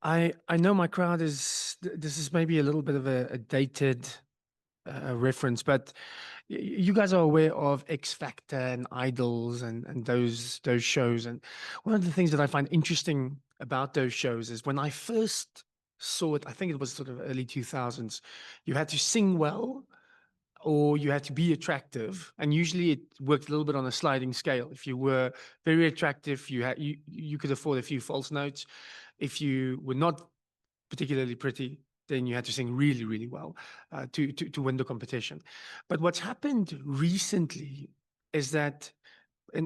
I know my crowd is this is maybe a little bit of a dated reference, but you guys are aware of X Factor and Idols and those shows. And one of the things that I find interesting about those shows is when I first saw it, I think it was sort of early 2000s, you had to sing well or you had to be attractive, and usually it worked a little bit on a sliding scale. If you were very attractive, you could afford a few false notes. If you were not particularly pretty, then you had to sing really, really well to win the competition. But what's happened recently is that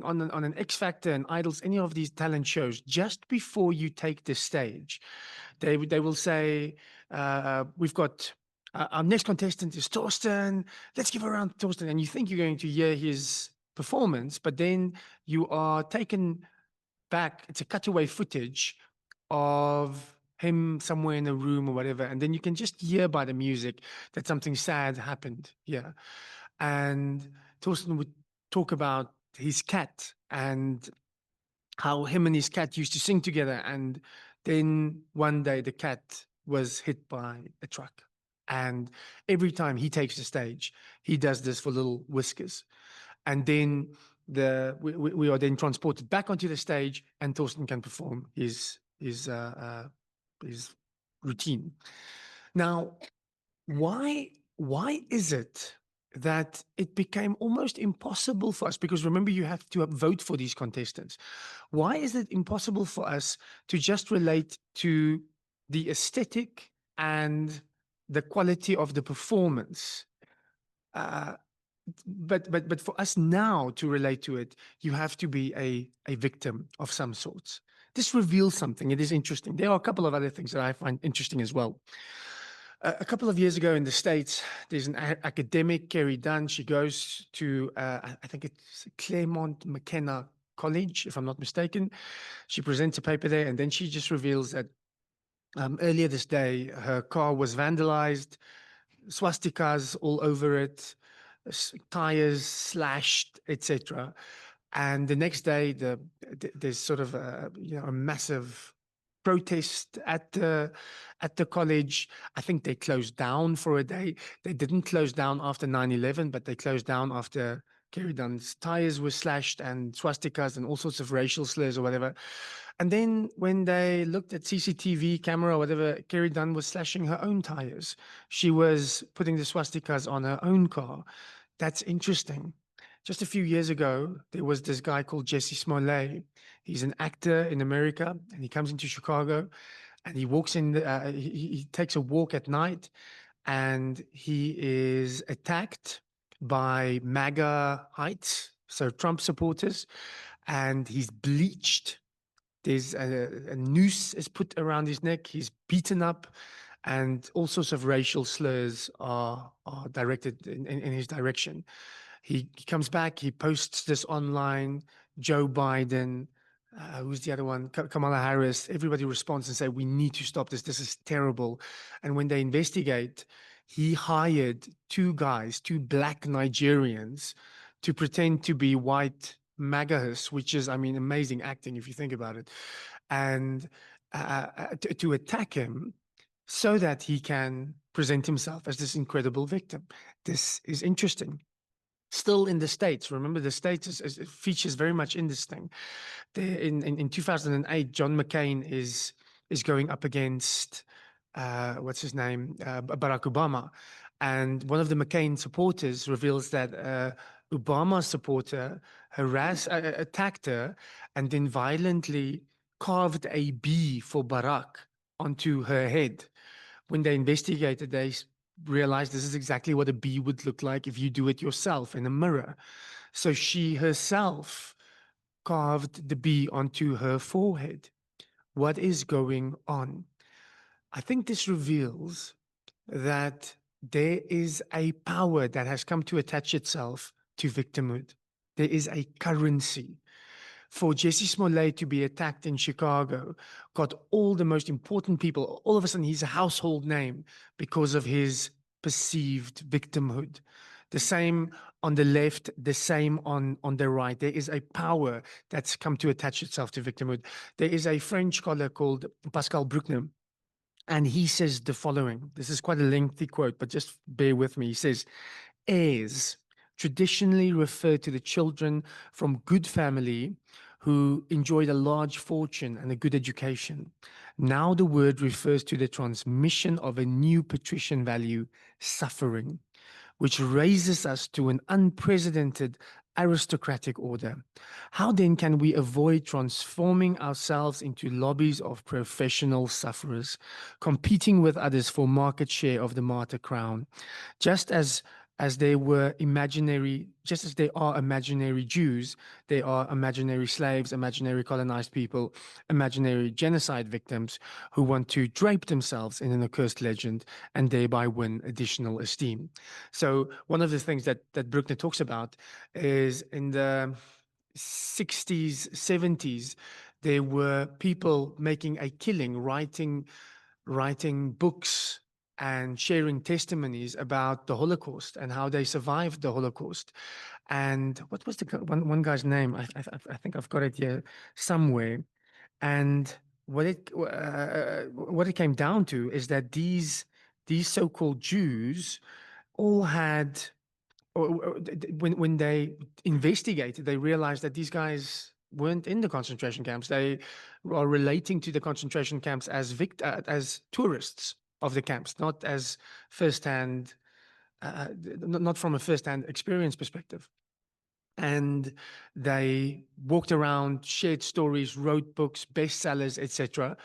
on an X Factor and Idols, any of these talent shows, just before you take the stage, they will say, "We've got our next contestant is Torsten. Let's give a round to Torsten." And you think you're going to hear his performance, but then you are taken back. It's a cutaway footage of him somewhere in a room or whatever, and then you can just hear by the music that something sad happened here. And Torsten would talk about his cat and how him and his cat used to sing together. And then one day the cat was hit by a truck. And every time he takes the stage, he does this for little whiskers. And then we are then transported back onto the stage, and Thorsten can perform his routine. Now, why is it that it became almost impossible for us? Because remember, you have to vote for these contestants. Why is it impossible for us to just relate to the aesthetic and the quality of the performance? Uh, but for us now to relate to it, you have to be a victim of some sorts. This reveals something. It is interesting. There are a couple of other things that I find interesting as well. A couple of years ago in the States, there's an academic, Carrie Dunn. She goes to, I think it's Claremont McKenna College, if I'm not mistaken. She presents a paper there, and then she just reveals that earlier this day, her car was vandalized, swastikas all over it, tires slashed, etc. And the next day, there's sort of a massive protest at the college. I think they closed down for a day. They didn't close down after 9/11, but they closed down after Kerry Dunn's tires were slashed and swastikas and all sorts of racial slurs or whatever. And then when they looked at CCTV camera or whatever, Kerry Dunn was slashing her own tires. She was putting the swastikas on her own car. That's interesting. Just a few years ago, there was this guy called Jesse Smollett. He's an actor in America, and he comes into Chicago, and he walks in. He takes a walk at night, and he is attacked by MAGA heights, so Trump supporters, and he's bleached. There's a noose is put around his neck. He's beaten up, and all sorts of racial slurs are directed in his direction. He comes back. He posts this online. Joe Biden, who's the other one? Kamala Harris. Everybody responds and say, "We need to stop this. This is terrible." And when they investigate, he hired two guys, two black Nigerians, to pretend to be white MAGAs, which is, I mean, amazing acting if you think about it, and to attack him so that he can present himself as this incredible victim. This is interesting. Still in the States, remember the States features very much in this thing. In 2008, John McCain is going up against what's his name, Barack Obama, and one of the McCain supporters reveals that Obama supporter attacked her, and then violently carved a B for Barack onto her head. When they investigated, they realized this is exactly what a bee would look like if you do it yourself in a mirror. So she herself carved the bee onto her forehead. What is going on? I think this reveals that there is a power that has come to attach itself to victimhood. There is a currency. For Jesse Smollett to be attacked in Chicago got all the most important people. All of a sudden, he's a household name because of his perceived victimhood. The same on the left, the same on the right. There is a power that's come to attach itself to victimhood. There is a French scholar called Pascal Bruckner And he says the following. This is quite a lengthy quote, but just bear with me. He says, heirs traditionally refer to the children from good family who enjoyed a large fortune and a good education. Now the word refers to the transmission of a new patrician value, suffering, which raises us to an unprecedented aristocratic order. How then can we avoid transforming ourselves into lobbies of professional sufferers, competing with others for market share of the martyr crown, just as they were imaginary, just as they are imaginary Jews, they are imaginary slaves, imaginary colonized people, imaginary genocide victims who want to drape themselves in an accursed legend and thereby win additional esteem. So one of the things that Bruckner talks about is in the 60s, 70s, there were people making a killing, writing books and sharing testimonies about the Holocaust and how they survived the Holocaust. And what was the one guy's name? I think I've got it here somewhere. And what it came down to is that these so-called Jews all had, when they investigated, they realized that these guys weren't in the concentration camps. They are relating to the concentration camps as tourists of the camps, not as firsthand, not from a firsthand experience perspective. And they walked around, shared stories, wrote books, bestsellers, etc.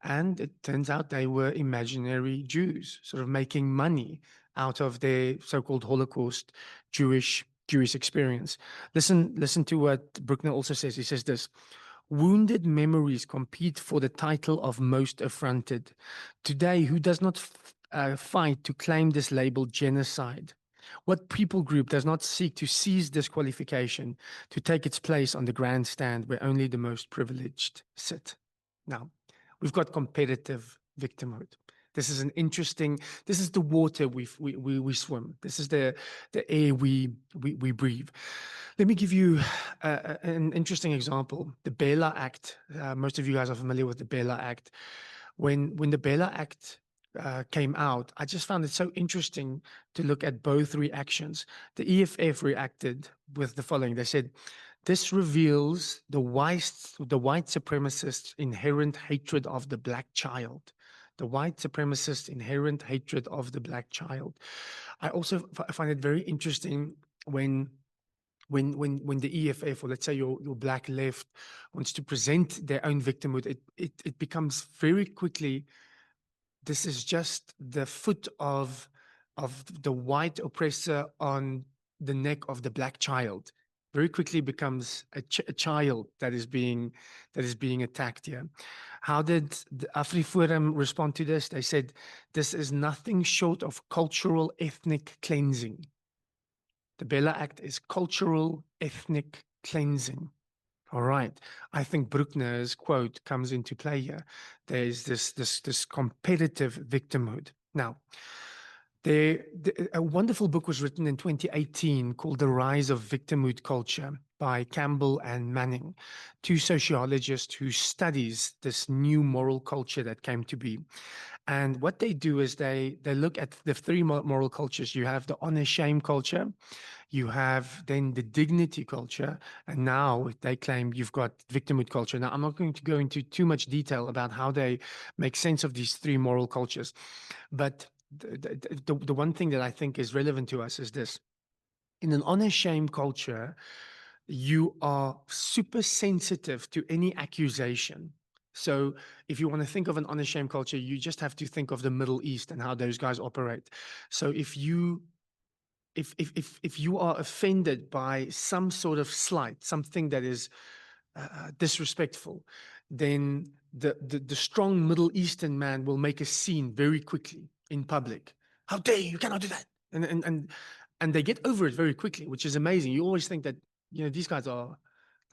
And it turns out they were imaginary Jews, sort of making money out of their so-called Holocaust Jewish experience. Listen to what Bruckner also says. He says this: wounded memories compete for the title of most affronted. Today, who does not fight to claim this label genocide? What people group does not seek to seize disqualification, to take its place on the grandstand where only the most privileged sit? Now, we've got competitive victimhood. This is this is the water we swim. This is the air we breathe. Let me give you an interesting example. The Bela Act. Most of you guys are familiar with the Bela Act. When the Bela Act came out, I just found it so interesting to look at both reactions. The EFF reacted with the following. They said, this reveals the white supremacist inherent hatred of the black child. The white supremacist inherent hatred of the black child. I also find it very interesting when the EFF, or let's say your black left, wants to present their own victimhood, it becomes very quickly, this is just the foot of the white oppressor on the neck of the black child. Very quickly becomes a child that is being attacked here. How did the AfriForum respond to this? They said, this is nothing short of cultural ethnic cleansing. The Bela Act is cultural ethnic cleansing. All right. I think Bruckner's quote comes into play here. There's this competitive victimhood. Now, a wonderful book was written in 2018 called The Rise of Victimhood Culture by Campbell and Manning, two sociologists who studies this new moral culture that came to be. And what they do is they look at the three moral cultures. You have the honor shame culture, you have then the dignity culture, and now they claim you've got victimhood culture. Now, I'm not going to go into too much detail about how they make sense of these three moral cultures, but the one thing that I think is relevant to us is this. In an honor shame culture, you are super sensitive to any accusation. So if you want to think of an honor shame culture, you just have to think of the Middle East and how those guys operate. So if you are offended by some sort of slight, something that is disrespectful, then the strong Middle Eastern man will make a scene very quickly in public. How dare you? You cannot do that. And they get over it very quickly, which is amazing. You always think that, you know, these guys are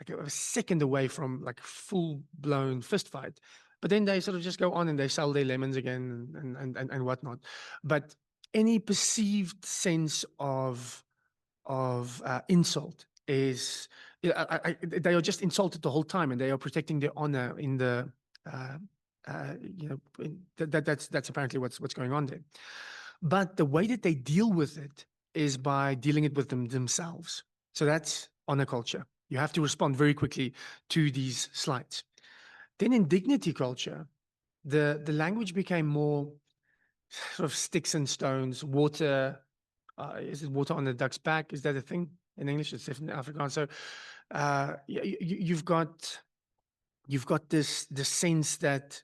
like a second away from like full blown fist fight, but then they sort of just go on and they sell their lemons again and whatnot. But any perceived sense of insult is, they are just insulted the whole time, and they are protecting their honor in the That's apparently what's going on there. But the way that they deal with it is by dealing it with themselves. So that's honor culture. You have to respond very quickly to these slights. Then in dignity culture, the language became more sort of sticks and stones, water. Is it water on the duck's back? Is that a thing in English? It's different in Afrikaans. So you've got this sense that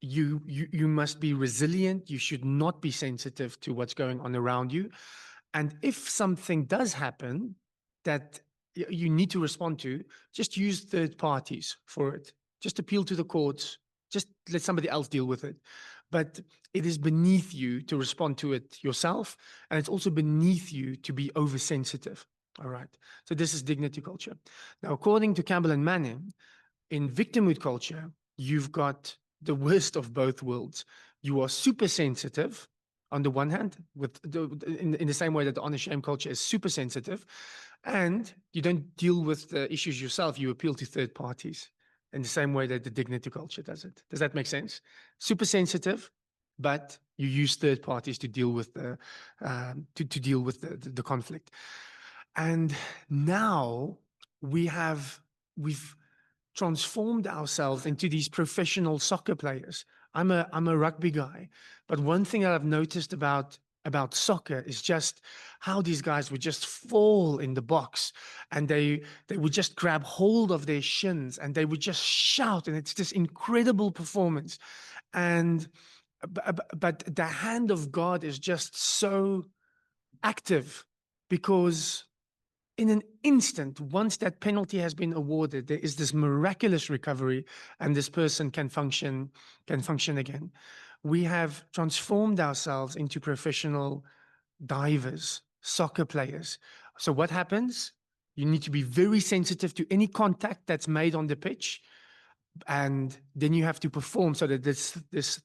you must be resilient. You should not be sensitive to what's going on around you. And if something does happen that you need to respond to, just use third parties for it. Just appeal to the courts. Just let somebody else deal with it. But it is beneath you to respond to it yourself. And it's also beneath you to be oversensitive. All right. So this is dignity culture. Now, according to Campbell and Manning, in victimhood culture, you've got the worst of both worlds. You are super sensitive on the one hand, in the same way that the honor shame culture is super sensitive, and you don't deal with the issues yourself. You appeal to third parties in the same way that the dignity culture does it. Does that make sense? Super sensitive, but you use third parties to deal with the conflict. And now we've transformed ourselves into these professional soccer players. I'm a rugby guy, but one thing that I've noticed about soccer is just how these guys would just fall in the box, and they would just grab hold of their shins and they would just shout, and it's this incredible performance. And but the hand of God is just so active, because in an instant, once that penalty has been awarded, there is this miraculous recovery, and this person can function again. We have transformed ourselves into professional divers, soccer players. So what happens? You need to be very sensitive to any contact that's made on the pitch, and then you have to perform so that this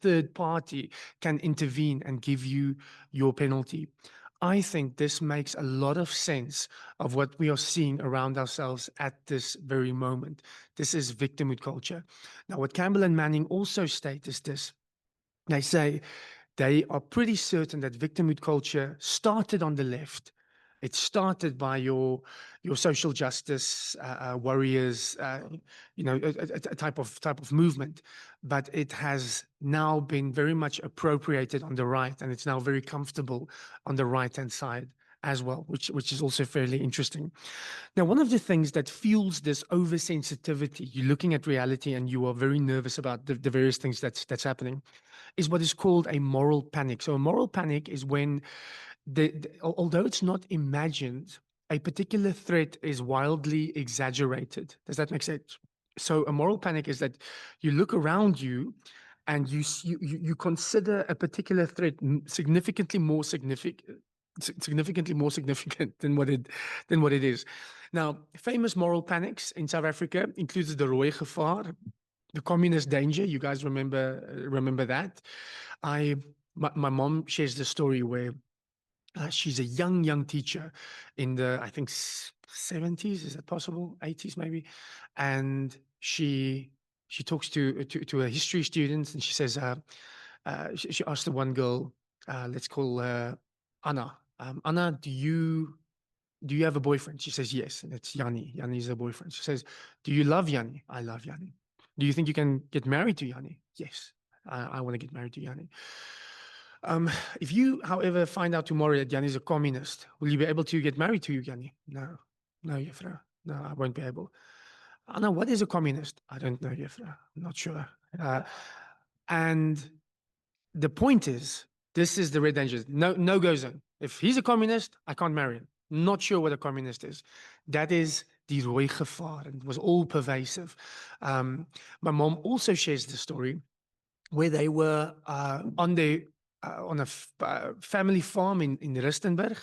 third party can intervene and give you your penalty. I think this makes a lot of sense of what we are seeing around ourselves at this very moment. This is victimhood culture. Now, what Campbell and Manning also state is this. They say they are pretty certain that victimhood culture started on the left. It started by your social justice warriors, a type of movement, but it has now been very much appropriated on the right, and it's now very comfortable on the right-hand side as well, which is also fairly interesting. Now, one of the things that fuels this oversensitivity, you're looking at reality and you are very nervous about the various things that's happening, is what is called a moral panic. So a moral panic is when, although it's not imagined, a particular threat is wildly exaggerated. Does that make sense? So a moral panic is that you look around you and you consider a particular threat significantly more significant than what it is. Now, famous moral panics in South Africa includes the Rooi Gevaar, the communist danger. You guys remember that? My mom shares the story where she's a young teacher in the, I think, 70s. Is that possible? 80s maybe. And she talks to a history student, and she says, she asked the one girl, let's call her Anna. Anna, do you have a boyfriend? She says yes, and it's Yanni. Yanni is her boyfriend. She says, do you love Yanni? I love Yanni. Do you think you can get married to Yanni? Yes, I want to get married to Yanni. If you, however, find out tomorrow that Yanni is a communist, will you be able to get married to Yanni? No, Juffrou. No, I won't be able. Anna, what is a communist? I don't know, Juffrou. I'm not sure. And the point is, this is the red danger. No-go zone. If he's a communist, I can't marry him. Not sure what a communist is. That is die rooi gevaar. And it was all pervasive. My mom also shares the story where they were on a family farm in Rustenburg,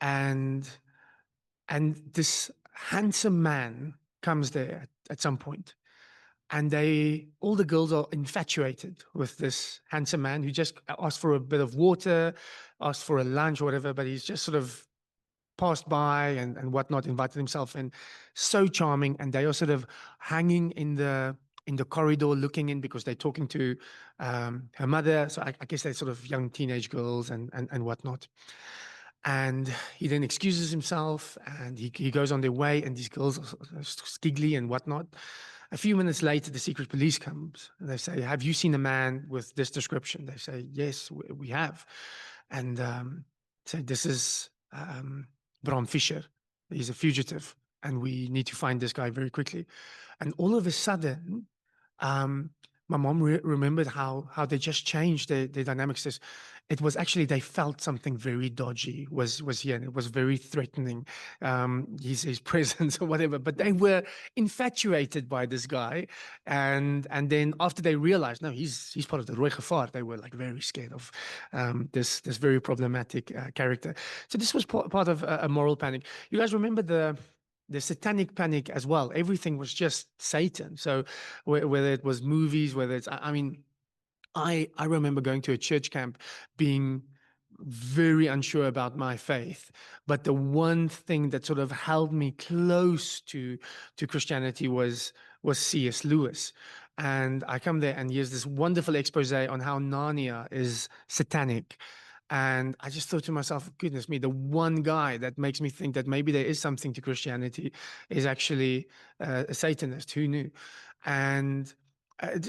and this handsome man comes there at some point, and all the girls are infatuated with this handsome man who just asked for a bit of water, asked for a lunch or whatever, but he's just sort of passed by and whatnot, invited himself in. So charming, and they are sort of hanging in the corridor looking in because they're talking to her mother. So I guess they're sort of young teenage girls and whatnot. And he then excuses himself and he goes on their way, and these girls are giggly and whatnot. A few minutes later, the secret police comes and they say, "Have you seen a man with this description?" They say, "Yes, we have." And say, "This is Bram Fischer. He's a fugitive and we need to find this guy very quickly." And all of a sudden, um, my mom remembered how they just changed their dynamics. It was actually they felt something very dodgy was here, and it was very threatening. His presence or whatever. But they were infatuated by this guy, and then after they realized, no, he's part of the Rooi Gevaar, they were like very scared of this very problematic character. So this was part of a moral panic. You guys remember the satanic panic as well. Everything was just Satan. So whether it was movies, whether it's, I mean, I remember going to a church camp being very unsure about my faith, but the one thing that sort of held me close to Christianity was C.S. Lewis. And I come there and here's this wonderful expose on how Narnia is satanic. And I just thought to myself, goodness me, the one guy that makes me think that maybe there is something to Christianity is actually a Satanist. Who knew? And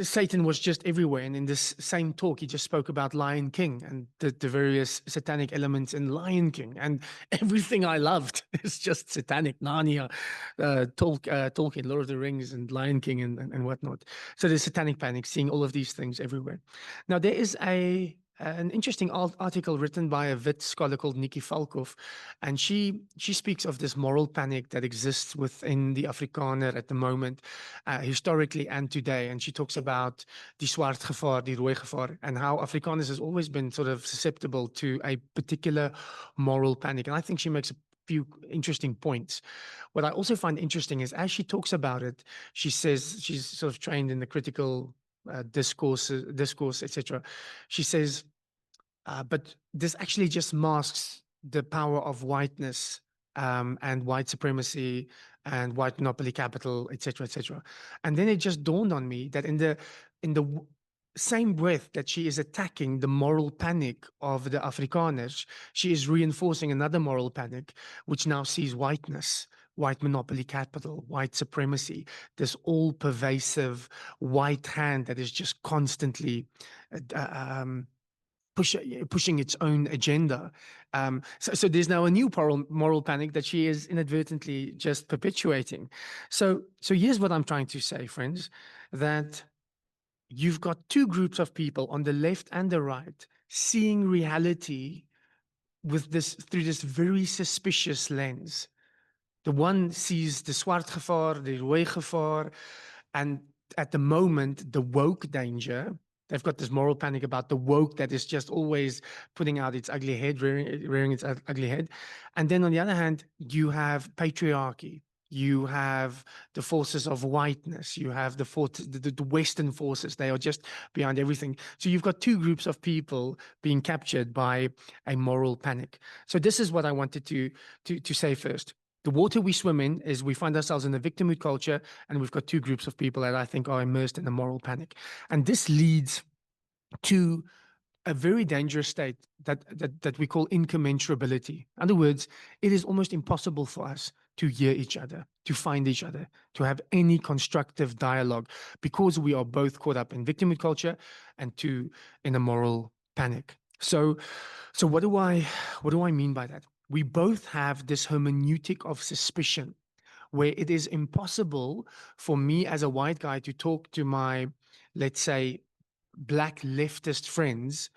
Satan was just everywhere. And in this same talk, he just spoke about Lion King and the various satanic elements in Lion King. And everything I loved is just satanic. Narnia, Tolkien, Lord of the Rings, and Lion King, and whatnot. So there's satanic panic, seeing all of these things everywhere. Now, there is an interesting article written by a Wit scholar called Nikki Falkhoff, and she speaks of this moral panic that exists within the Afrikaner at the moment, historically and today. And she talks about die swart gevaar, die rooi gevaar, and how Afrikaners has always been sort of susceptible to a particular moral panic. And I think she makes a few interesting points. What I also find interesting is as she talks about it, she says she's sort of trained in the critical discourse, etc. She says, but this actually just masks the power of whiteness and white supremacy and white monopoly capital, etc., etc. And then it just dawned on me that in the same breath that she is attacking the moral panic of the Afrikaners, she is reinforcing another moral panic, which now sees whiteness, white monopoly capital, white supremacy, this all pervasive white hand that is just constantly pushing its own agenda. So there's now a new moral panic that she is inadvertently just perpetuating. So here's what I'm trying to say, friends, that you've got two groups of people on the left and the right seeing reality with this through this very suspicious lens. The one sees the swart gevaar, the rooi gevaar, and at the moment, the woke danger. They've got this moral panic about the woke that is just always putting out its ugly head, rearing its ugly head. And then on the other hand, you have patriarchy. You have the forces of whiteness. You have the Western forces. They are just behind everything. So you've got two groups of people being captured by a moral panic. So this is what I wanted to say first. The water we swim in is we find ourselves in a victimhood culture, and we've got two groups of people that I think are immersed in a moral panic. And this leads to a very dangerous state that we call incommensurability. In other words, it is almost impossible for us to hear each other, to find each other, to have any constructive dialogue, because we are both caught up in victimhood culture and in a moral panic. So what do I mean by that? We both have this hermeneutic of suspicion where it is impossible for me as a white guy to talk to my, let's say, black leftist friends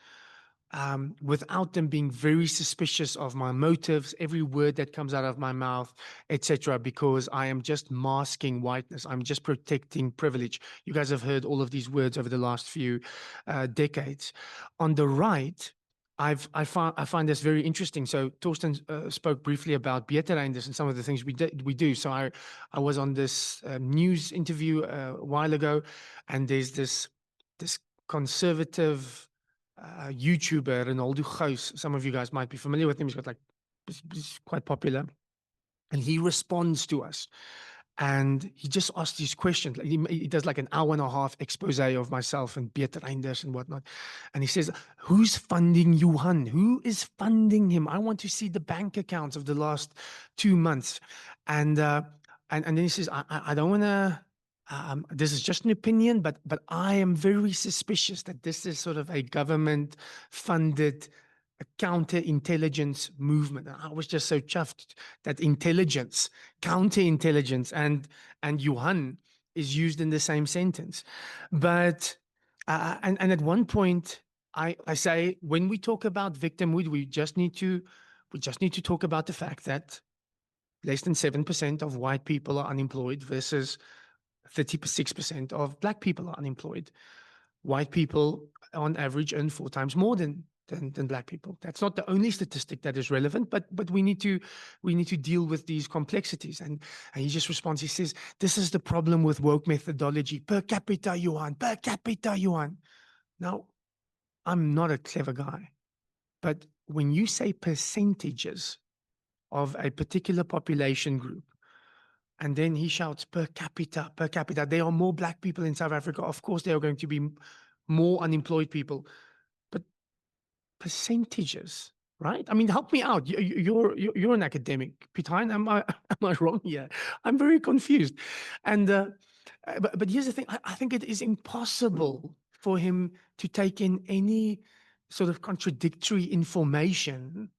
without them being very suspicious of my motives, every word that comes out of my mouth, etc., because I am just masking whiteness. I'm just protecting privilege. You guys have heard all of these words over the last few decades. On the right, I find this very interesting. So Torsten spoke briefly about Beterreinders and some of the things we do. So I was on this news interview a while ago, and there's this conservative YouTuber, Ronaldo Gous. Some of you guys might be familiar with him. He's quite popular. And he responds to us. And he just asked these questions. Like he does like an hour and a half expose of myself and Beate Reinders and whatnot. And he says, who's funding Johan? Who is funding him? I want to see the bank accounts of the last 2 months. And then he says, I don't want to. This is just an opinion, but I am very suspicious that this is sort of a government-funded counterintelligence movement. And I was just so chuffed that intelligence, counterintelligence, and Johan is used in the same sentence. But and at one point, I say when we talk about victimhood, we just need to talk about the fact that less than 7% of white people are unemployed versus 36% of black people are unemployed. White people, on average, earn 4 times more than black people. That's not the only statistic that is relevant, but we need to deal with these complexities. And he just responds. He says, "This is the problem with woke methodology. Per capita, Johan. Per capita, Johan." Now, I'm not a clever guy, but when you say percentages of a particular population group, and then he shouts per capita, there are more black people in South Africa. Of course, there are going to be more unemployed people, but percentages, right? I mean, help me out. You're an academic, Pitain. Am I wrong here? I'm very confused. And but here's the thing. I think it is impossible for him to take in any sort of contradictory information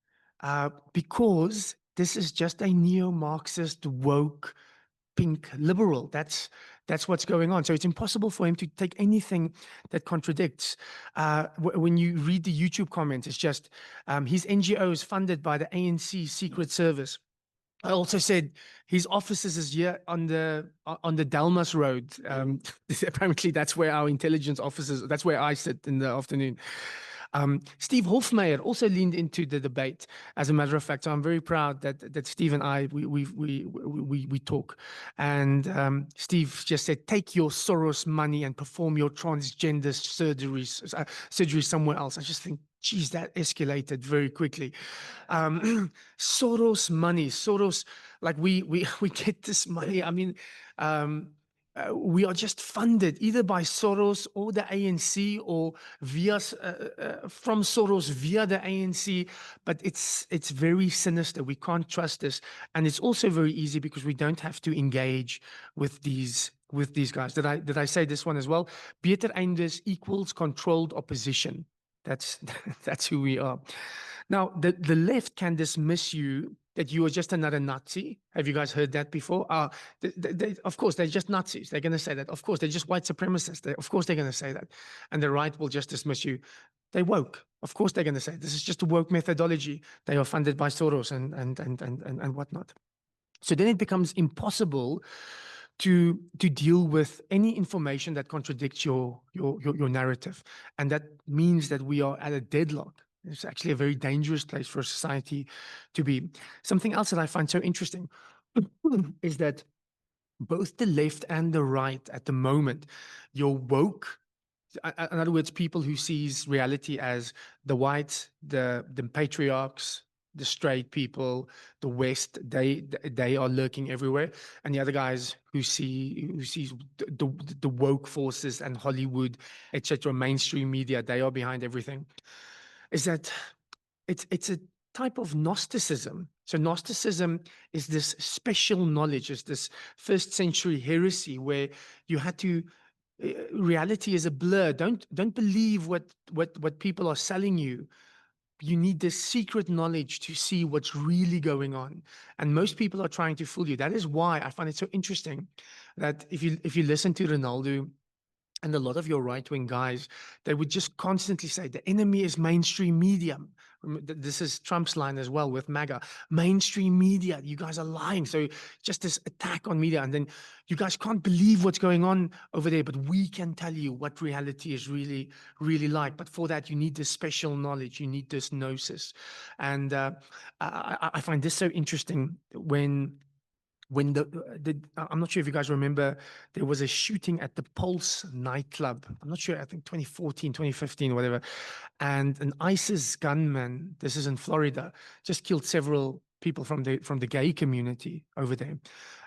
because this is just a neo-Marxist woke pink liberal. That's what's going on. So it's impossible for him to take anything that contradicts. When you read the YouTube comments, it's just his NGO is funded by the ANC Secret Service. I also said his offices is here on the Dalmas Road. Apparently, that's where our intelligence offices. That's where I sit in the afternoon. Steve Hofmeyer also leaned into the debate, as a matter of fact. So I'm very proud that Steve and I we talk. And Steve just said, "Take your Soros money and perform your transgender surgery somewhere else." I just think, geez, that escalated very quickly. Soros money, Soros, like we get this money. I mean, we are just funded either by Soros or the ANC or via from Soros via the ANC. But it's very sinister. We can't trust this, and it's also very easy because we don't have to engage with these guys. Did I say this one as well? Beter Einders equals controlled opposition. That's who we are. Now, the left can dismiss you that you are just another Nazi. Have you guys heard that before? Of course, they're just Nazis. They're going to say that. Of course, they're just white supremacists. Of course, they're going to say that. And the right will just dismiss you. They woke. Of course, they're going to say this is just a woke methodology. They are funded by Soros and whatnot. So then it becomes impossible to deal with any information that contradicts your narrative. And that means that we are at a deadlock. It's actually a very dangerous place for a society to be. Something else that I find so interesting is that both the left and the right at the moment, you're woke. In other words, people who sees reality as the whites, the patriarchs, the straight people, the West, they are lurking everywhere, and the other guys who sees the woke forces and Hollywood, etc., mainstream media, they are behind everything. Is that it's a type of Gnosticism. So Gnosticism is this special knowledge, is this first century heresy where you had to. Reality is a blur. Don't believe what people are selling you. You need this secret knowledge to see what's really going on. And most people are trying to fool you. That is why I find it so interesting that if you listen to Ronaldo and a lot of your right-wing guys, they would just constantly say the enemy is mainstream media. This is Trump's line as well with MAGA. Mainstream media, you guys are lying. So just this attack on media, and then you guys can't believe what's going on over there, but we can tell you what reality is really, really like. But for that, you need this special knowledge. You need this gnosis. And I find this so interesting when I'm not sure if you guys remember, there was a shooting at the Pulse nightclub. I'm not sure, I think 2014, 2015, whatever. And an ISIS gunman, this is in Florida, just killed several people from the gay community over there.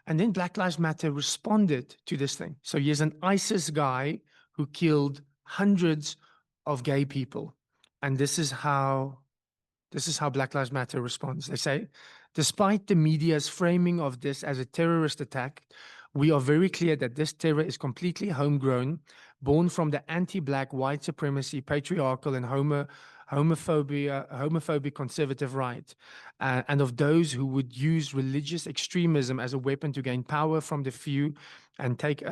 And then Black Lives Matter responded to this thing. So here's an ISIS guy who killed hundreds of gay people. And this is how Black Lives Matter responds. They say, despite the media's framing of this as a terrorist attack, we are very clear that this terror is completely homegrown, born from the anti-Black, white supremacy, patriarchal, and homophobic conservative right, and of those who would use religious extremism as a weapon to gain power from the few and take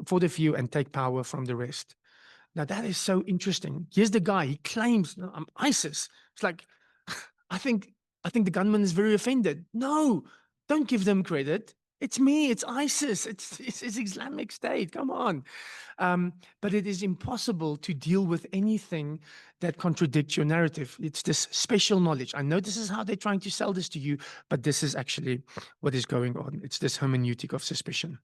for the few and take power from the rest. Now that is so interesting. Here's the guy. He claims, "No, I'm ISIS." It's like, I think the gunman is very offended. No, don't give them credit. It's me. It's ISIS. It's Islamic State. Come on. But it is impossible to deal with anything that contradicts your narrative. It's this special knowledge. I know this is how they're trying to sell this to you, but this is actually what is going on. It's this hermeneutic of suspicion.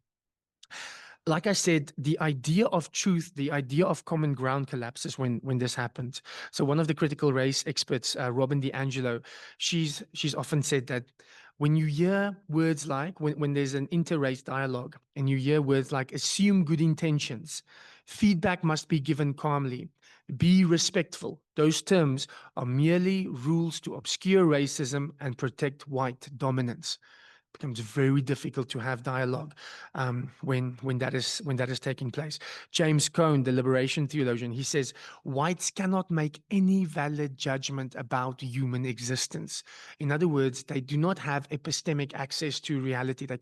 Like I said, the idea of truth, the idea of common ground collapses when this happens. So one of the critical race experts, Robin DiAngelo, she's often said that when you hear words like, when there's an inter-race dialogue and you hear words like assume good intentions, feedback must be given calmly, be respectful. Those terms are merely rules to obscure racism and protect white dominance. Becomes very difficult to have dialogue when that is taking place. James Cone, the liberation theologian, he says whites cannot make any valid judgment about human existence. In other words, they do not have epistemic access to reality. They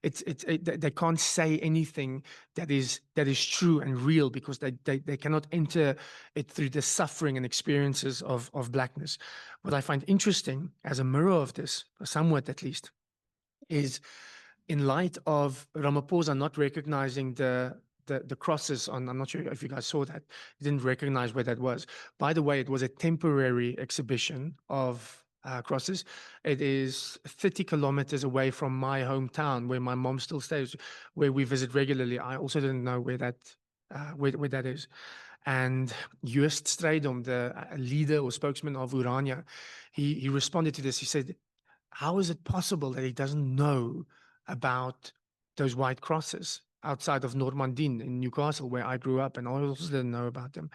they can't say anything that is true and real because they cannot enter it through the suffering and experiences of blackness. What I find interesting as a mirror of this, somewhat at least, is in light of Ramaphosa not recognizing the crosses on, I'm not sure if you guys saw that, he didn't recognize where that was. By the way, it was a temporary exhibition of crosses. It is 30 kilometers away from my hometown where my mom still stays, where we visit regularly. I also didn't know where that is. And Joost Strydom, the leader or spokesman of Urania, he responded to this. He said, how is it possible that he doesn't know about those white crosses outside of Normandin in Newcastle, where I grew up, and I also didn't know about them?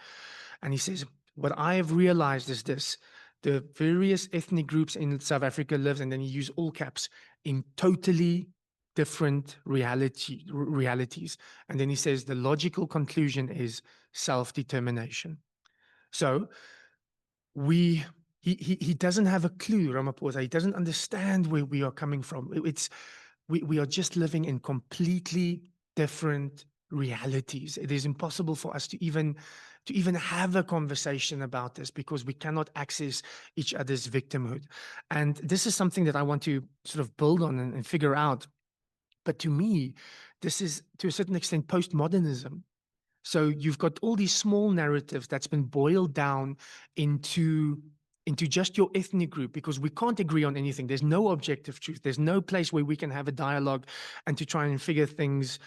And he says, what I have realized is this: the various ethnic groups in South Africa lives, and then he used all caps, in totally different realities. And then he says the logical conclusion is self-determination. So he doesn't have a clue, Ramaphosa. He doesn't understand where we are coming from. We are just living in completely different realities. It is impossible for us to even have a conversation about this because we cannot access each other's victimhood. And this is something that I want to sort of build on and figure out. But to me, this is to a certain extent postmodernism. So you've got all these small narratives that's been boiled down into just your ethnic group because we can't agree on anything. There's no objective truth. There's no place where we can have a dialogue and to try and figure things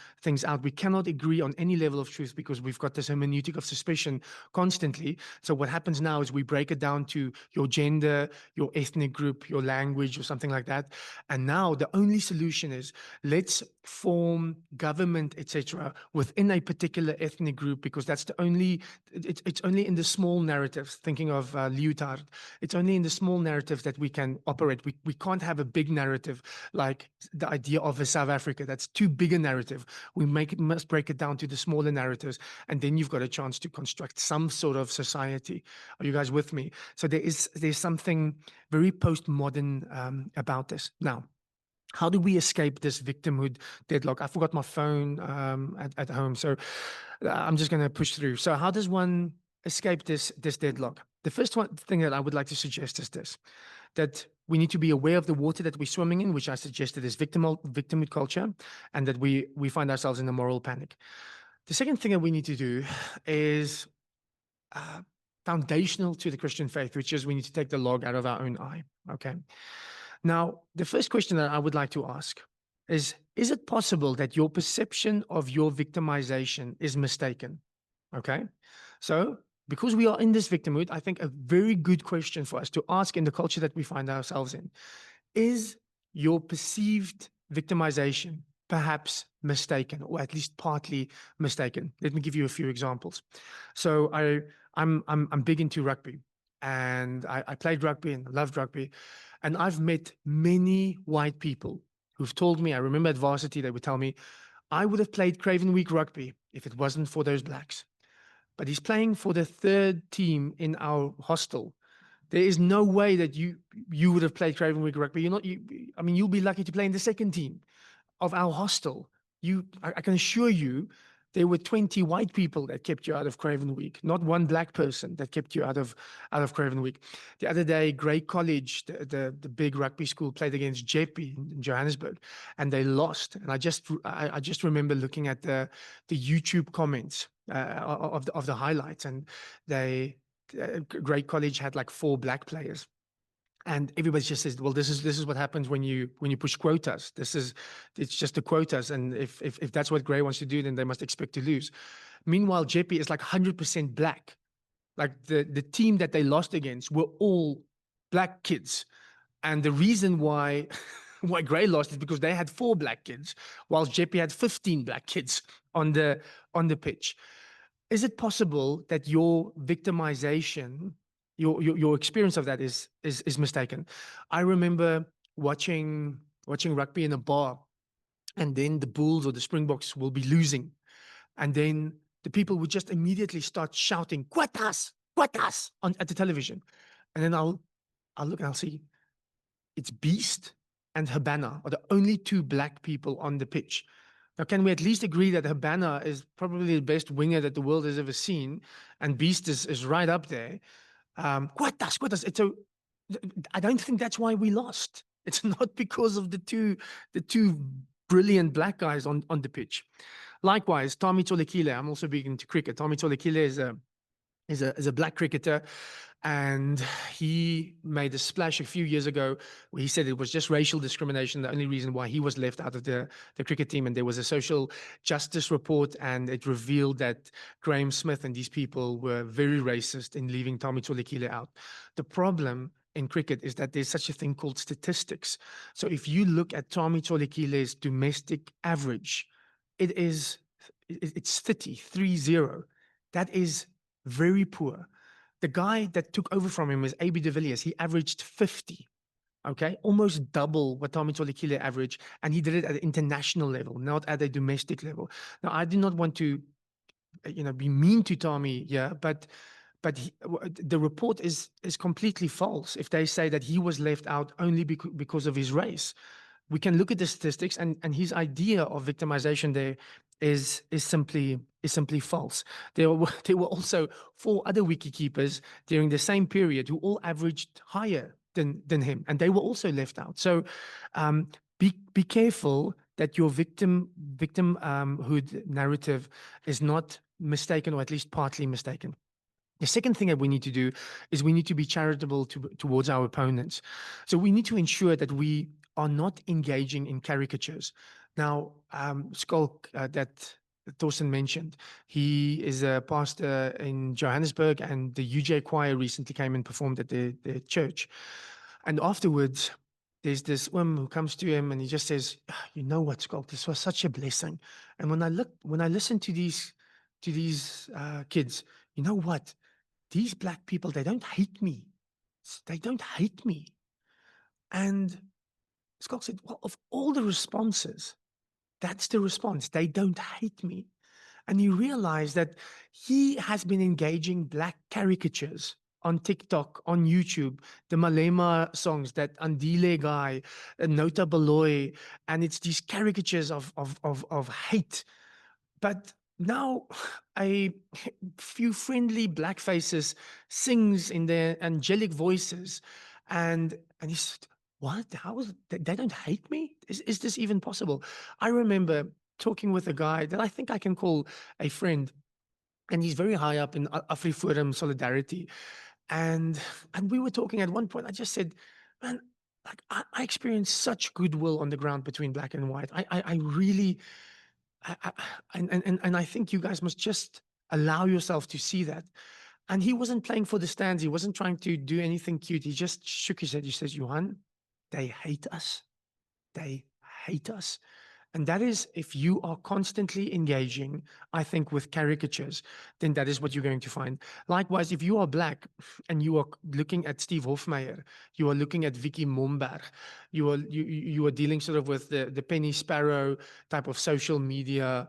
out. We cannot agree on any level of truth because we've got this hermeneutic of suspicion constantly. So what happens now is we break it down to your gender, your ethnic group, your language, or something like that. And now the only solution is let's form government, etc., within a particular ethnic group because that's the only. It's only in the small narratives. Thinking of Lyotard. It's only in the small narratives that we can operate. We can't have a big narrative like the idea of a South Africa. That's too big a narrative. We must break it down to the smaller narratives, and then you've got a chance to construct some sort of society. Are you guys with me? So there's something very postmodern about this. Now, how do we escape this victimhood deadlock? I forgot my phone at home, so I'm just going to push through. So how does one escape this deadlock? The first thing that I would like to suggest is this, that we need to be aware of the water that we're swimming in, which I suggested is victimhood culture, and that we find ourselves in a moral panic. The second thing that we need to do is foundational to the Christian faith, which is we need to take the log out of our own eye. Okay. Now, the first question that I would like to ask is it possible that your perception of your victimization is mistaken? Okay. So, because we are in this victimhood, I think a very good question for us to ask in the culture that we find ourselves in Is your perceived victimization perhaps mistaken, or at least partly mistaken? Let me give you a few examples. So I'm big into rugby, and I played rugby and loved rugby, and I've met many white people who've told me. I remember at varsity they would tell me, I would have played Craven Week rugby if it wasn't for those blacks. But he's playing for the third team in our hostel. There is no way that you would have played Craven Week rugby. You're not. I mean, you'll be lucky to play in the second team of our hostel. I can assure you, there were 20 white people that kept you out of Craven Week, not one black person that kept you out of Craven Week. The other day, Grey College, the big rugby school, played against Jeppe in Johannesburg, and they lost. And I just remember looking at the YouTube comments of the highlights, and they Grey College had like 4 black players, and everybody just says, well, this is what happens when you push quotas. It's just the quotas, and if that's what Gray wants to do, then they must expect to lose. Meanwhile, Jeppe is like 100% black. Like the team that they lost against were all black kids, and the reason why why Gray lost is because they had 4 black kids, while Jeppe had 15 black kids on the pitch. Is it possible that your victimization, your experience of that is mistaken? I remember watching rugby in a bar, and then the Bulls or the Springboks will be losing, and then the people would just immediately start shouting "Quatas, Quatas" on at the television, and then I'll look and I'll see it's Beast and Habana are the only 2 black people on the pitch. Now, can we at least agree that Habana is probably the best winger that the world has ever seen, and Beast is right up there? Quatas, quatas. I don't think that's why we lost. It's not because of the two brilliant black guys on the pitch. Likewise, Tommy Tolekile. I'm also big into cricket. Tommy Tolekile is a black cricketer, and he made a splash a few years ago where he said it was just racial discrimination, the only reason why he was left out of the cricket team. And there was a social justice report, and it revealed that Graham Smith and these people were very racist in leaving Tommy Tolekile out. The problem in cricket is that there's such a thing called statistics. So if you look at Tommy Tolekile's domestic average, it's 30. That is very poor. The guy that took over from him was AB de Villiers. He averaged 50, okay, almost double what Tommy Tolekile averaged, and he did it at an international level, not at a domestic level. Now, I do not want to, be mean to Tommy, yeah, but the report is completely false if they say that he was left out only because of his race. We can look at the statistics, and his idea of victimization there is simply false. There were also 4 other wicketkeepers during the same period who all averaged higher than him, and they were also left out. So be careful that your victimhood narrative is not mistaken, or at least partly mistaken. The second thing that we need to do is we need to be charitable towards our opponents. So we need to ensure that we are not engaging in caricatures. Now, Skulk, that Thorsten mentioned, he is a pastor in Johannesburg, and the UJ choir recently came and performed at their church. And afterwards, there's this woman who comes to him and he just says, you know what, Skulk, this was such a blessing. And when I listen to these kids, you know what? These black people, they don't hate me. They don't hate me. And Scott said, well, of all the responses, that's the response. They don't hate me. And he realized that he has been engaging black caricatures on TikTok, on YouTube, the Malema songs, that Andile guy, Nota Baloy, and it's these caricatures of hate. But now a few friendly black faces sings in their angelic voices, and he said, what? How is it? They don't hate me? Is this even possible? I remember talking with a guy that I think I can call a friend, and he's very high up in AfriForum Solidarity. And we were talking at one point. I just said, man, like I experienced such goodwill on the ground between black and white. I really and I think you guys must just allow yourself to see that. And he wasn't playing for the stands. He wasn't trying to do anything cute. He just shook his head. He says, Johan, they hate us. They hate us. And that is, if you are constantly engaging, I think, with caricatures, then that is what you're going to find. Likewise, if you are black and you are looking at Steve Hofmeyer, you are looking at Vicky Momberg, you are dealing sort of with the Penny Sparrow type of social media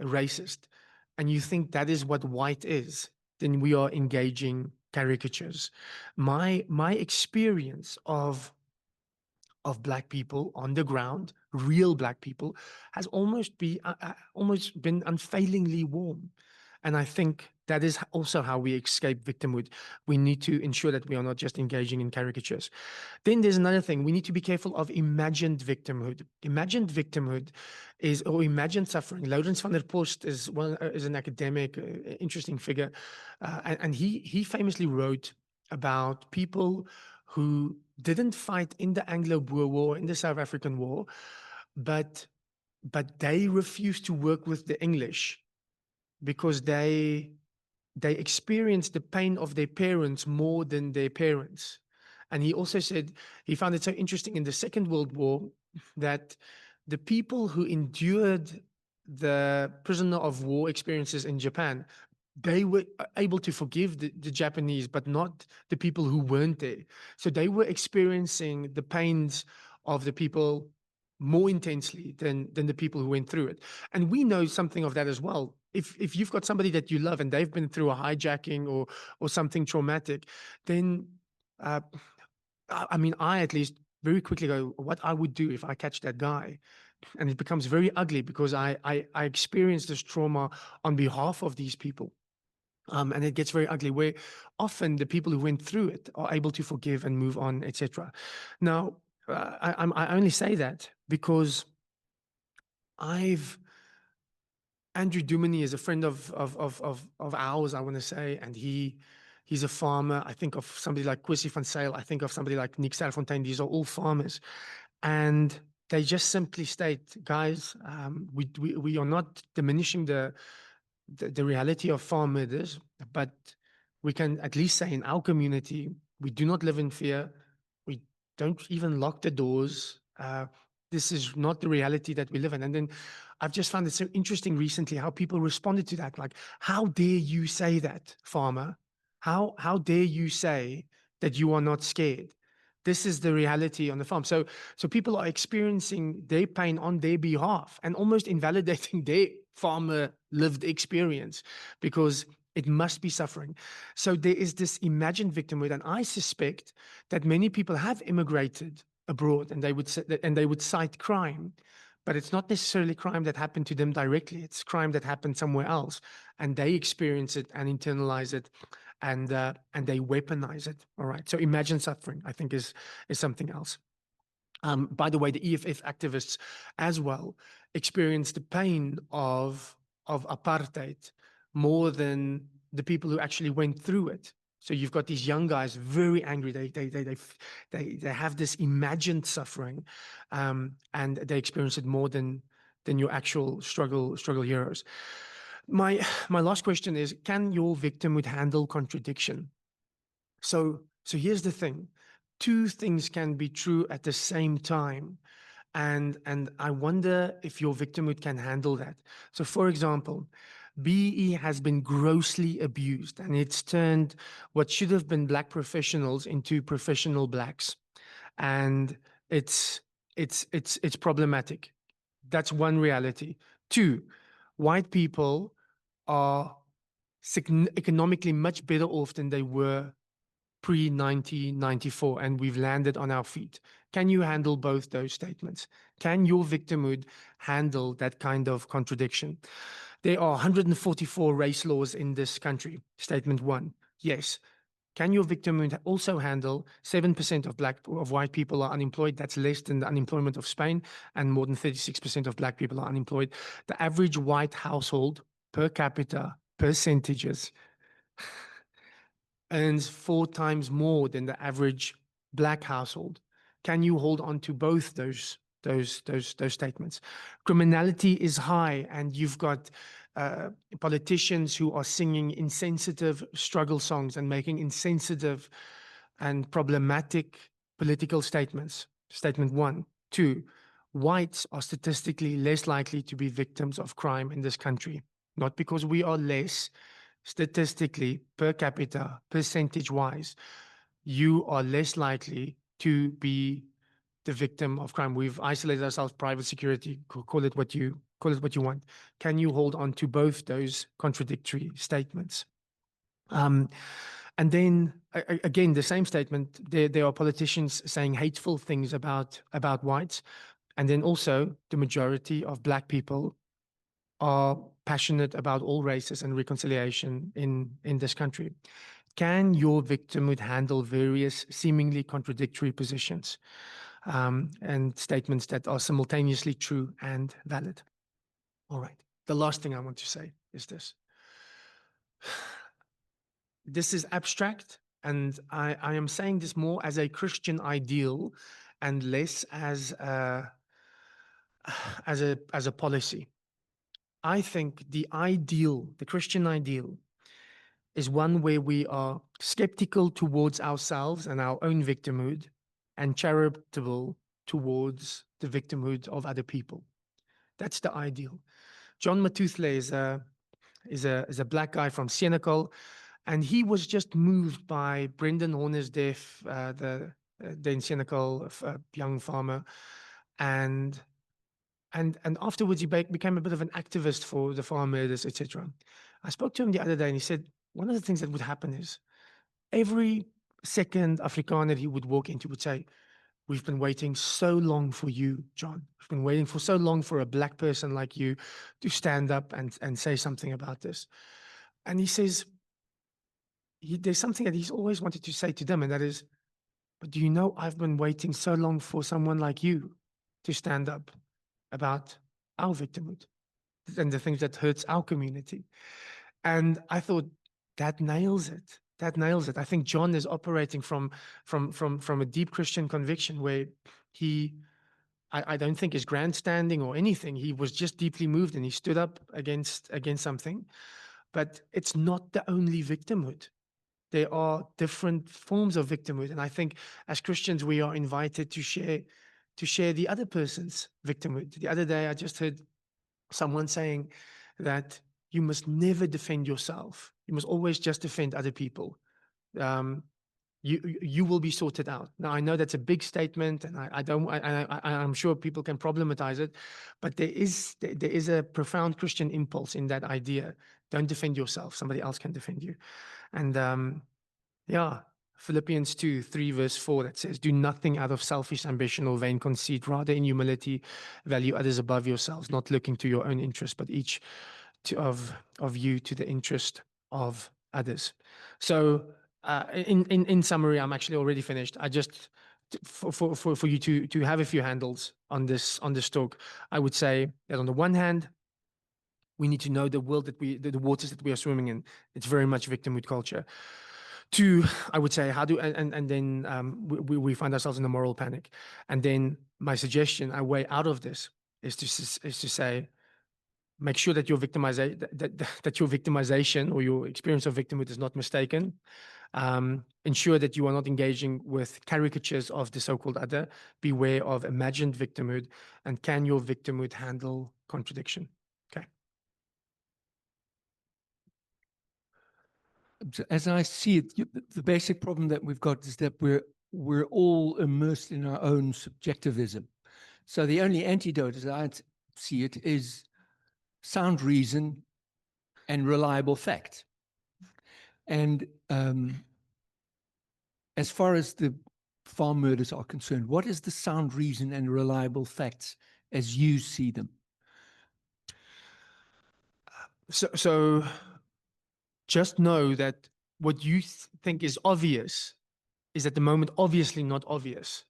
racist, and you think that is what white is, then we are engaging caricatures. My experience of black people on the ground, real black people, has almost been unfailingly warm. And I think that is also how we escape victimhood. We need to ensure that we are not just engaging in caricatures. Then there's another thing. We need to be careful of imagined victimhood. Imagined victimhood is, or imagined suffering. Laurens van der Post is an academic, interesting figure, and he famously wrote about people who didn't fight in the Anglo-Boer War, in the South African War, but they refused to work with the English because they experienced the pain of their parents more than their parents. And he also said he found it so interesting in the Second World War that the people who endured the prisoner of war experiences in Japan, they were able to forgive the Japanese, but not the people who weren't there. So they were experiencing the pains of the people more intensely than the people who went through it. And we know something of that as well. If you've got somebody that you love and they've been through a hijacking or something traumatic, then I mean, I at least very quickly go, what I would do if I catch that guy. And it becomes very ugly because I experienced this trauma on behalf of these people. And it gets very ugly, where often the people who went through it are able to forgive and move on, etc. Now, I only say that because I've Andrew Duminy is a friend of ours, I want to say, and he's a farmer. I think of somebody like Kwesi van Sail. I think of somebody like Nick Sterfontein. These are all farmers, and they just simply state, guys, we are not diminishing the reality of farm murders, but we can at least say in our community, we do not live in fear. We don't even lock the doors. This is not the reality that we live in. And then I've just found it so interesting recently how people responded to that. Like, how dare you say that, farmer? How dare you say that you are not scared? This is the reality on the farm. So people are experiencing their pain on their behalf and almost invalidating their farmer lived experience because it must be suffering. So there is this imagined victimhood, and I suspect that many people have immigrated abroad, and they would cite crime, but it's not necessarily crime that happened to them directly. It's crime that happened somewhere else, and they experience it and internalize it, and they weaponize it. All right. So imagine suffering, I think, is something else. By the way, the EFF activists as well experienced the pain of apartheid more than the people who actually went through it. So you've got these young guys very angry. They have this imagined suffering, and they experience it more than your actual struggle heroes. My last question is: can your victimhood handle contradiction? So here's the thing: two things can be true at the same time, and I wonder if your victimhood can handle that. So, for example, BE has been grossly abused, and it's turned what should have been black professionals into professional blacks, and it's it's problematic. That's one reality. Two, white people are economically much better off than they were pre 1994, and we've landed on our feet. Can you handle both those statements? Can your victimhood handle that kind of contradiction? There are 144 race laws in this country. Statement one, yes. Can your victimhood also handle 7% of white people are unemployed? That's less than the unemployment of Spain, and more than 36% of black people are unemployed. The average white household per capita percentages earns 4 times more than the average black household. Can you hold on to both those statements? Criminality is high, and you've got politicians who are singing insensitive struggle songs and making insensitive and problematic political statements. Statement one. Two, whites are statistically less likely to be victims of crime in this country, not because we are less, statistically, per capita, percentage-wise, you are less likely to be the victim of crime. We've isolated ourselves, private security, call it what you want. Can you hold on to both those contradictory statements? And then again, the same statement, there are politicians saying hateful things about whites. And then also the majority of Black people are passionate about all races and reconciliation in this country. Can your victimhood handle various seemingly contradictory positions and statements that are simultaneously true and valid? All right. The last thing I want to say is this. This is abstract, and I am saying this more as a Christian ideal and less as a policy. I think the ideal, the Christian ideal, is one where we are skeptical towards ourselves and our own victimhood, and charitable towards the victimhood of other people. That's the ideal. John Matutle is a Black guy from Senegal, and he was just moved by Brendan Horner's death, the then Senegal young farmer, and afterwards he became a bit of an activist for the farm murders, etc. I spoke to him the other day, and he said one of the things that would happen is every second Afrikaner he would walk into would say, "We've been waiting so long for you, John. We've been waiting for so long for a Black person like you to stand up and say something about this." And he says, there's something that he's always wanted to say to them, and that is, "But do you know, I've been waiting so long for someone like you to stand up about our victimhood and the things that hurts our community." And I thought, that nails it. That nails it. I think John is operating from a deep Christian conviction where I don't think is grandstanding or anything. He was just deeply moved and he stood up against something. But it's not the only victimhood. There are different forms of victimhood. And I think as Christians, we are invited to share the other person's victimhood. The other day, I just heard someone saying that you must never defend yourself. You must always just defend other people. You will be sorted out. Now, I know that's a big statement, and I'm sure people can problematize it, but there is a profound Christian impulse in that idea. Don't defend yourself. Somebody else can defend you. And yeah, Philippians 2:3 verse 4, that says, "Do nothing out of selfish ambition or vain conceit, rather in humility value others above yourselves, not looking to your own interest, but each of you to the interest of others." So in summary, I'm actually already finished. I just for you to have a few handles on this talk, I would say that on the one hand, we need to know the world that the waters that we are swimming in. It's very much victimhood culture. Two, I would say, how do and then we find ourselves in a moral panic. And then my suggestion, a way out of this, is to say, make sure that your victimization or your experience of victimhood is not mistaken. Ensure that you are not engaging with caricatures of the so-called other. Beware of imagined victimhood, and can your victimhood handle contradiction? Okay. As I see it, the basic problem that we've got is that we're all immersed in our own subjectivism. So the only antidote, as I see it, is sound reason and reliable fact. And as far as the farm murders are concerned, what is the sound reason and reliable facts as you see them? So just know that what you think is obvious is at the moment obviously not obvious,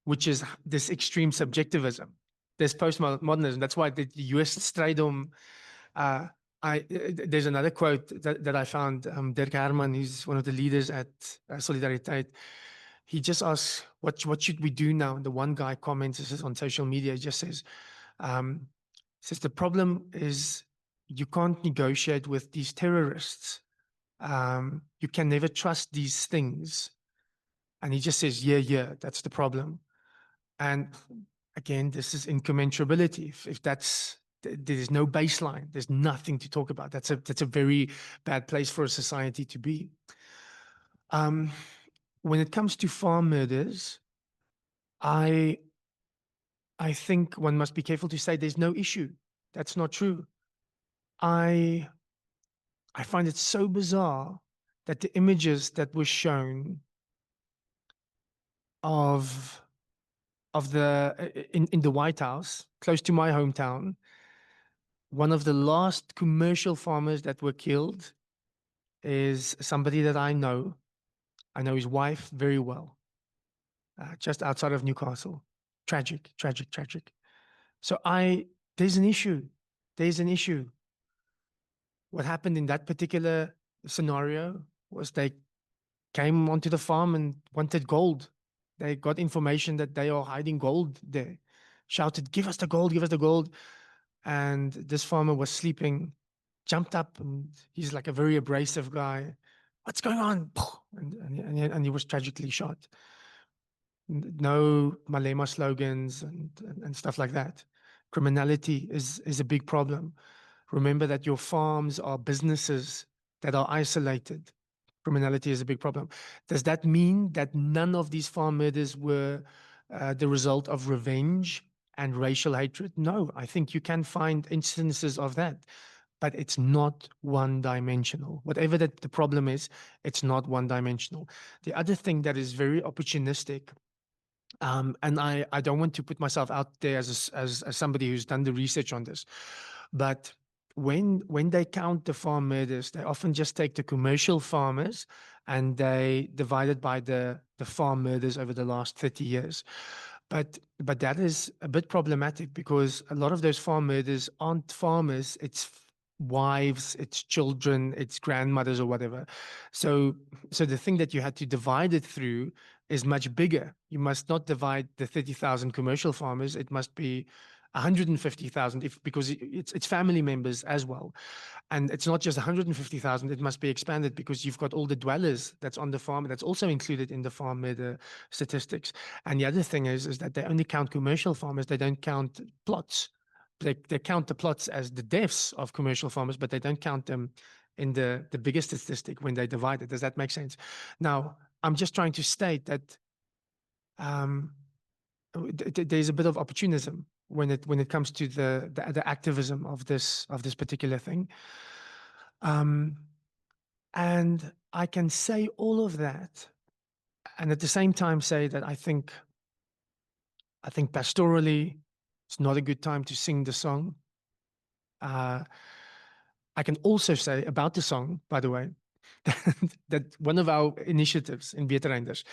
which is this extreme subjectivism, this postmodernism. That's why the US strijdom. There's another quote that I found. Dirk Herman, who's one of the leaders at Solidariteit, he just asks, what should we do now? And the one guy comments, this is on social media, he just says, the problem is you can't negotiate with these terrorists. You can never trust these things. And he just says, yeah, yeah, that's the problem. And again, this is incommensurability. If there's no baseline, there's nothing to talk about. That's a very bad place for a society to be. Um, when it comes to farm murders, I I think one must be careful to say there's no issue. That's not true. I I find it so bizarre that the images that were shown of in the White House, close to my hometown, one of the last commercial farmers that were killed is somebody that I know. I know his wife very well, just outside of Newcastle. Tragic, tragic, tragic. So there's an issue. There's an issue. What happened in that particular scenario was they came onto the farm and wanted gold. They got information that they are hiding gold there, shouted, "Give us the gold, give us the gold." And this farmer was sleeping, jumped up, and he's like a very abrasive guy. What's going on? And he was tragically shot. No Malema slogans and stuff like that. Criminality is a big problem. Remember that your farms are businesses that are isolated. Criminality is a big problem. Does that mean that none of these farm murders were the result of revenge and racial hatred? No, I think you can find instances of that, but it's not one dimensional. Whatever the problem is, it's not one dimensional. The other thing that is very opportunistic, and I don't want to put myself out there as somebody who's done the research on this, but when they count the farm murders, they often just take the commercial farmers and they divide it by the farm murders over the last 30 years. But that is a bit problematic because a lot of those farm murders aren't farmers, it's wives, it's children, it's grandmothers or whatever. So the thing that you had to divide it through is much bigger. You must not divide the 30,000 commercial farmers. It must be 150,000 because it's family members as well. And it's not just 150,000, it must be expanded because you've got all the dwellers that's on the farm that's also included in the farm murder statistics. And the other thing is that they only count commercial farmers, they don't count plots. They count the plots as the deaths of commercial farmers, but they don't count them in the biggest statistic when they divide it. Does that make sense? Now, I'm just trying to state that um, there's a bit of opportunism when it comes to the activism of this particular thing. Um, and I can say all of that, and at the same time say that I think pastorally, it's not a good time to sing the song. Uh, I can also say about the song, by the way, that one of our initiatives in Beterreinders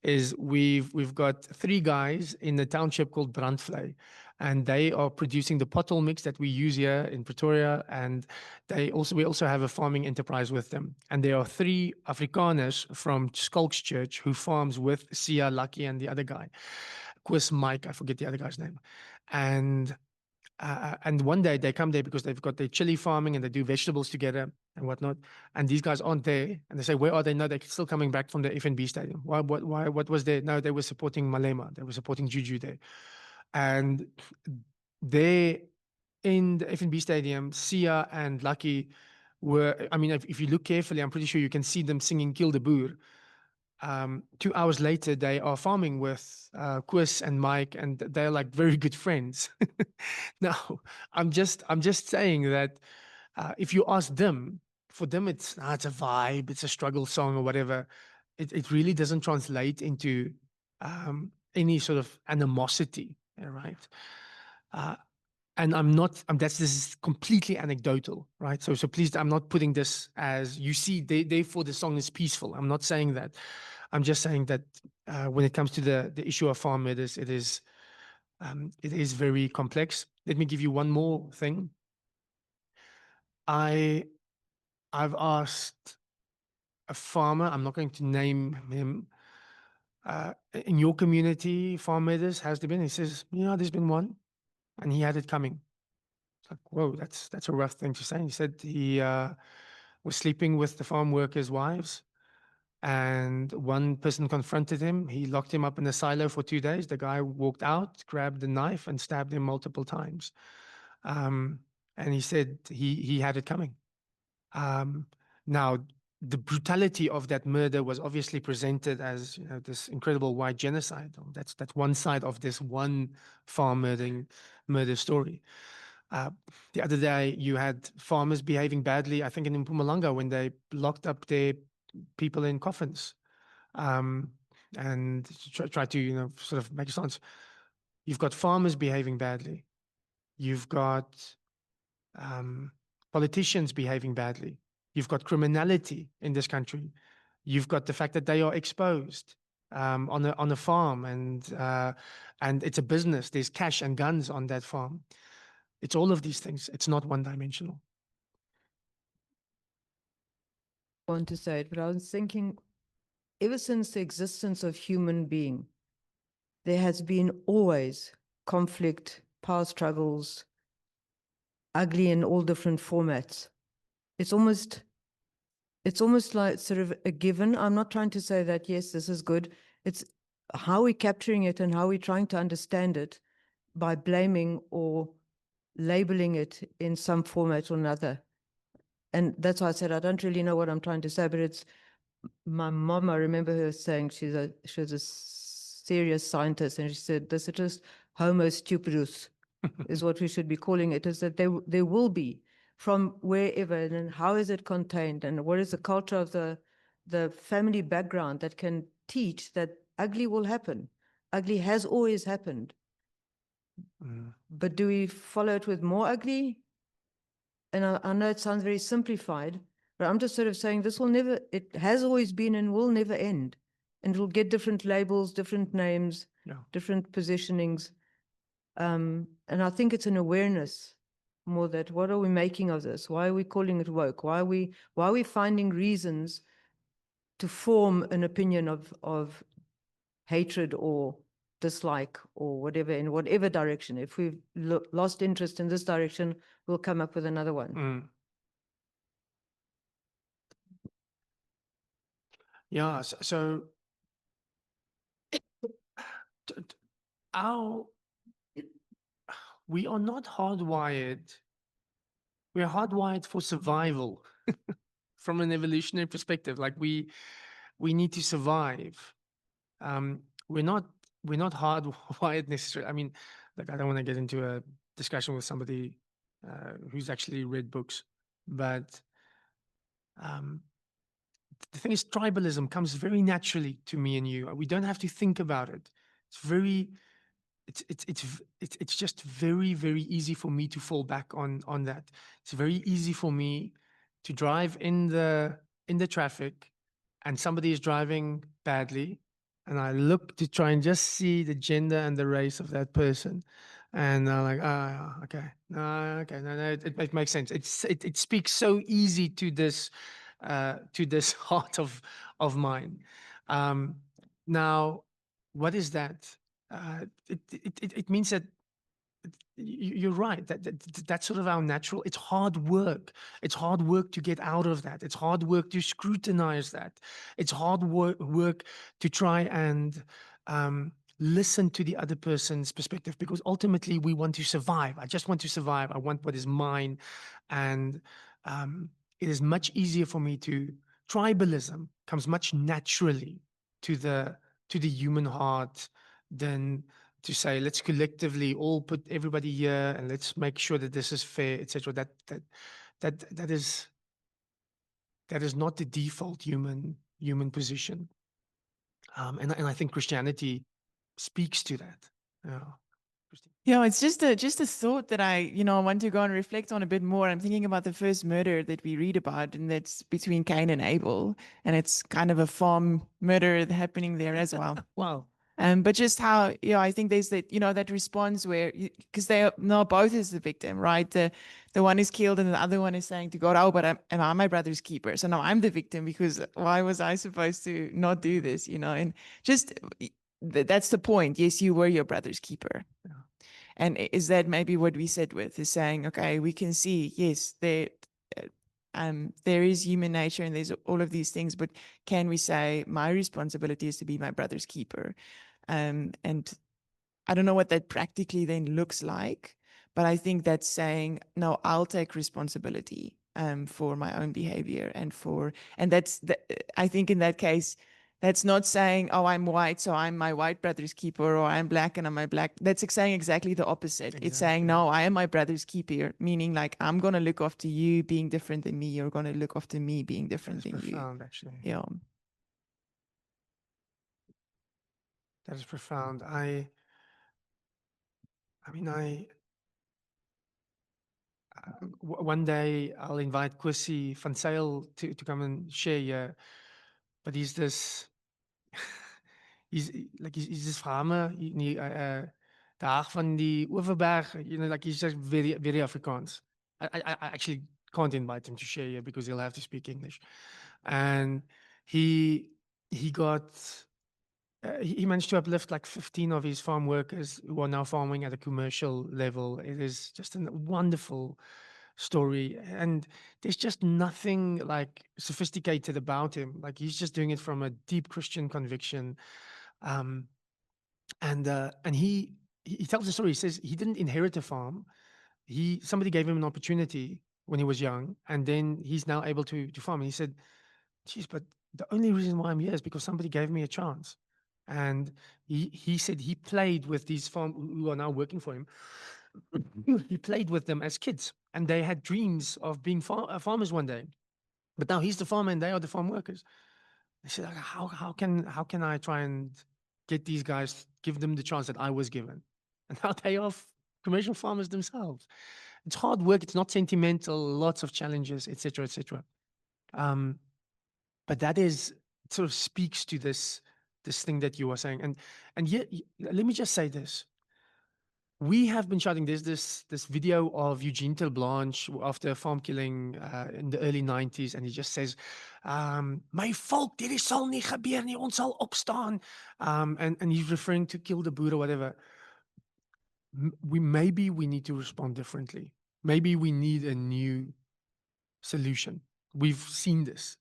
is we've got 3 guys in the township called Brandvlei, and they are producing the pottle mix that we use here in Pretoria, and we also have a farming enterprise with them. And there are 3 Afrikaners from Skalks Church who farms with Sia, Lucky, and the other guy, Chris, Mike, I forget the other guy's name. And one day they come there because they've got their chili farming and they do vegetables together and whatnot. And these guys aren't there. And they say, where are they? No, they're still coming back from the FNB stadium. What was there? No, they were supporting Malema. They were supporting Juju there. And they in the FNB stadium, Sia and Lucky were, I mean, if you look carefully, I'm pretty sure you can see them singing Kill the Boer. 2 hours later, they are farming with Chris and Mike, and they're like very good friends. Now, I'm just saying that if you ask them, for them it's a vibe, it's a struggle song or whatever. It really doesn't translate into any sort of animosity, right? Uh, and this is completely anecdotal, right? So please, I'm not putting this as you see, therefore the song is peaceful. I'm not saying that. I'm just saying that when it comes to the issue of farm murders, it is very complex. Let me give you one more thing. I've asked a farmer, I'm not going to name him, in your community, farm murders, has there been? He says, yeah, there's been one, and he had it coming. It's like, whoa, that's a rough thing to say. He said he was sleeping with the farm workers' wives, And one person confronted him. He locked him up in a silo for 2 days. The guy walked out, grabbed a knife, and stabbed him multiple times. And he said he had it coming. Now, the brutality of that murder was obviously presented as, you know, this incredible white genocide. That's one side of this one farm murder story. The other day, you had farmers behaving badly, I think in Mpumalanga, when they locked up their people in coffins, and try to, you know, sort of make a sense. You've got farmers behaving badly. You've got politicians behaving badly. You've got criminality in this country. You've got the fact that they are exposed on a farm, and it's a business. There's cash and guns on that farm. It's all of these things. It's not one dimensional. Want to say it, but I was thinking, ever since the existence of human being, there has been always conflict, power struggles, ugly in all different formats. It's almost like sort of a given. I'm not trying to say that, yes, this is good. It's how we're capturing it and how we're trying to understand it by blaming or labeling it in some format or another. And that's why I said I don't really know what I'm trying to say, but it's my mom. I remember her saying she was a serious scientist, and she said this is just Homo stupidus is what we should be calling it. Is that there will be from wherever, and then how is it contained, and what is the culture of the family background that can teach that ugly will happen. Ugly has always happened. But do we follow it with more ugly? And I know it sounds very simplified, but I'm just sort of saying this will never, it has always been and will never end. And it'll get different labels, different names, different positionings. And I think it's an awareness more that what are we making of this? Why are we calling it woke? Why are we finding reasons to form an opinion of hatred or dislike or whatever, in whatever direction? If we've lost interest in this direction, we'll come up with another one. Yeah, so we are not hardwired. We're hardwired for survival from an evolutionary perspective. Like we need to survive. We're not hardwired necessarily. I mean, like I don't want to get into a discussion with somebody who's actually read books, but the thing is, tribalism comes very naturally to me and you. We don't have to think about it. It's very, it's just very, very easy for me to fall back on that. It's very easy for me to drive in the traffic, and somebody is driving badly, and I look to try and just see the gender and the race of that person, and I'm like, okay, no, okay, no, it makes sense. It speaks so easy to this heart of mine. Now, what is that? It means that you're right. That's sort of our natural. It's hard work. It's hard work to get out of that. It's hard work to scrutinize that. It's hard work to try and listen to the other person's perspective, because ultimately we want to survive. I just want to survive. I want what is mine, and it is much easier for me to. Tribalism comes much naturally to the human heart than to say, let's collectively all put everybody here and let's make sure that this is fair, etc. That is not the default human position, and I think Christianity speaks to that. Yeah. Yeah, it's just a thought that I want to go and reflect on a bit more. I'm thinking about the first murder that we read about, and that's between Cain and Abel, and it's kind of a farm murder happening there as well. Wow. But just how, I think there's that, that response where, because they are now both is the victim, right? The one is killed and the other one is saying to God, oh, but am I my brother's keeper? So now I'm the victim, because why was I supposed to not do this, And just, that's the point. Yes, you were your brother's keeper. Yeah. And is that maybe what we said with, is saying, okay, we can see, yes, there is human nature and there's all of these things, but can we say my responsibility is to be my brother's keeper? And I don't know what that practically then looks like, but I think that's saying, no, I'll take responsibility for my own behavior and I think in that case, that's not saying, oh, I'm white, so I'm my white brother's keeper, or I'm black and I'm my black. That's saying exactly the opposite. It's saying, Exactly. no, I am my brother's keeper, meaning like I'm going to look after you being different than me. You're going to look after me being different That's than you. profound, actually. Yeah. That is profound. I mean, one day I'll invite Kwesi van Sail to come and share here, but he's this, he's this farmer, the Haag van die Overberg, like he's just very, very Afrikaans. I actually can't invite him to share here because he'll have to speak English. And he got, he managed to uplift like 15 of his farm workers who are now farming at a commercial level. It is just a wonderful story. And there's just nothing like sophisticated about him. Like he's just doing it from a deep Christian conviction. Um, and he tells the story. He says he didn't inherit a farm. Somebody gave him an opportunity when he was young, and then he's now able to farm. And he said, geez, but the only reason why I'm here is because somebody gave me a chance. And he said he played with these farm who are now working for him. He played with them as kids, and they had dreams of being farmers one day. But now he's the farmer, and they are the farm workers. They said, like, how can I try and get these guys, give them the chance that I was given? And now they are commercial farmers themselves. It's hard work. It's not sentimental. Lots of challenges, etc., etc. But that is sort of speaks to this thing that you are saying. And yet, let me just say this. We have been shouting. There's this video of Eugene Blanche after a farm killing in the early 90s, and he just says, "My volk, dit sal nie gebeur nie, ons sal opstaan." And he's referring to kill the Boer or whatever. Maybe we need to respond differently. Maybe we need a new solution. We've seen this,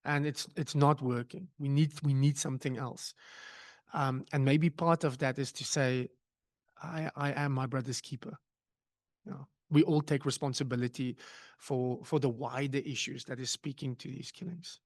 and it's not working. We need something else. And maybe part of that is to say, I am my brother's keeper. We all take responsibility for the wider issues that is speaking to these killings.